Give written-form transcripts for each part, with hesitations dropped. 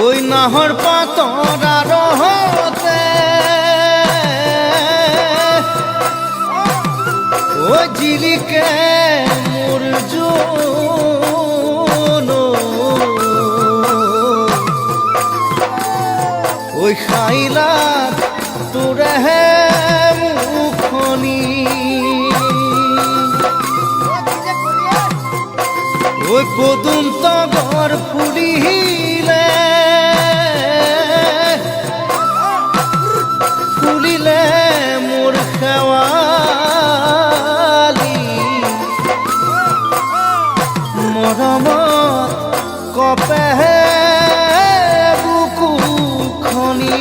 ওই নাহৰ পাতৰা ৰহতে ওই জিলিকে মুৰজুন ওই খাইলা তোৰে মুখনি ওই পদুম তগৰ ফুলিলে ফুলিলে মোৰ খেৱালি মৰমত কপেহে বুকুখনি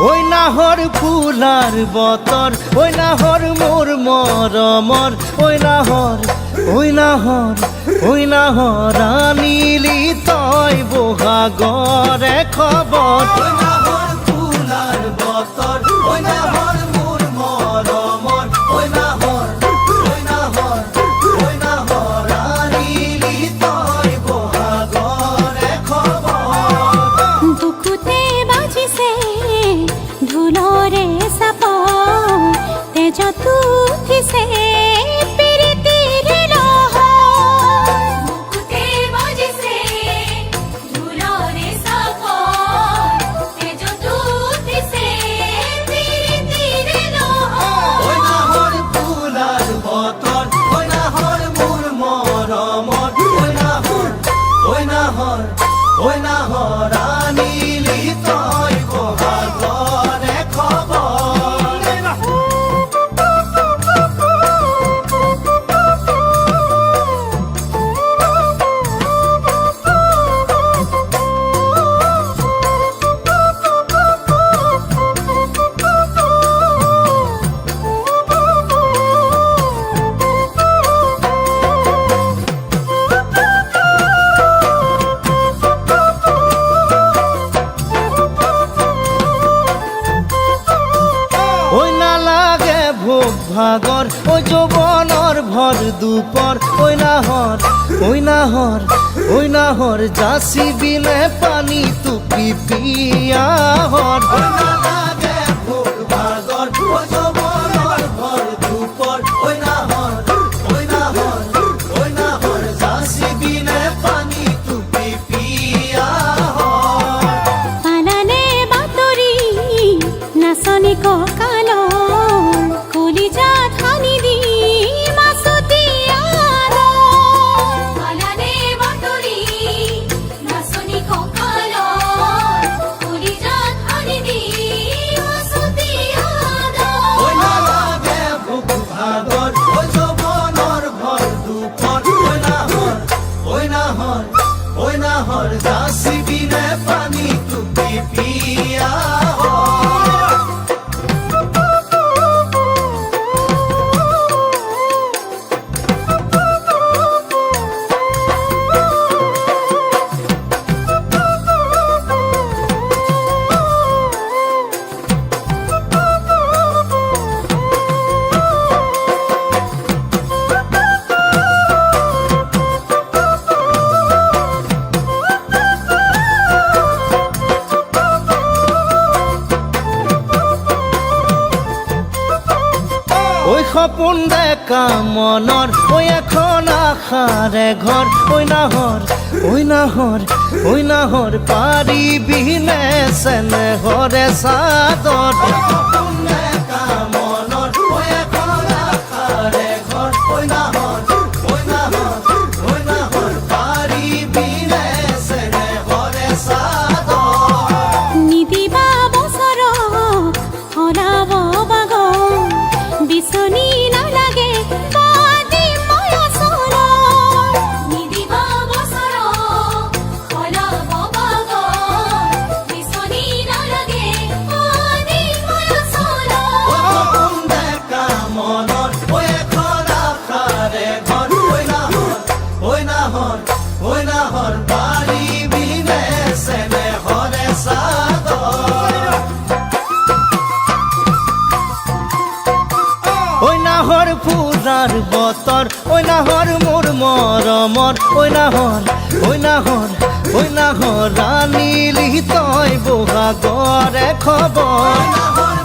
ওই নাহর ফুলার বতর ওই নাহর মোর মরমর ওই নাহর ওই নাহর ওই নাহর আনিলি তই বহাগরে খবর ওই নাহর ফুলার বতর ওই নাহর মোর মরমর ওই নাহর ওই নাহর ওই নাহর আনিলি তই বহাগরে খবর দুকুতে বাজিছে ঢোলরে সাপ তেজ তুঠিছে পিৰিতিৰ লহ বুকুতে বাজিছে ঢোলৰে সাপ তেজ তুঠিছে পিৰিতিৰ লহ ওই নাহর ফুলার বতর ওই নাহর মোর মরমর ওই নাহর ওই নাহর ওই নাহর আনিলি তই বহাগরে খবর ওই না লাগে ভোগ ভাগর ওই যৌবনৰ ভর দুপর ওই নাহর ওই নাহর ওই নাহর যাচি বিলে পানী টুপি পিয়াহর ওই না লাগে ভোগ ভাগর ওই যৌবনৰ ভৰ দুপৰ ওই নাহৰ ওই নাহৰ ওই নাহৰ যাচি বিলে পানী টুপি পিয়াহৰ পালানে বাতৰি নাচনি কঁকালৰ কলিজাত সানি দি মাছতি আদৰ পালানে বাতৰি নাচনি কঁকালৰ কলিজাত সানি দি মাছতি আদৰ ওই না লাগে ভোগ ভাগৰ ওই যৌবনৰ ভৰ দুপৰ ওই নাহৰ ওই নাহৰ ওই নাহৰ যাচি বিলে পানী টুপি পিয়াহৰ ওই সপোন দেখা মনৰ ওই এখন আশাৰে ঘৰ ওই নাহৰ ওই নাহৰ পাৰিবি নে চেনে হৰে চাদৰ নিদিবা বছৰ হলাব বাগ বিচনী নালাগে বাদি মই ওচৰ নিদিবা বছৰ হলাব বাগ বিচনী নালাগে বাদি মই ওচৰ ওই নাহৰ পূজাৰ বতৰ ওই নাহৰ মোৰ মৰমৰ ওই নাহৰ আনিলি তই বহাগৰে খবৰ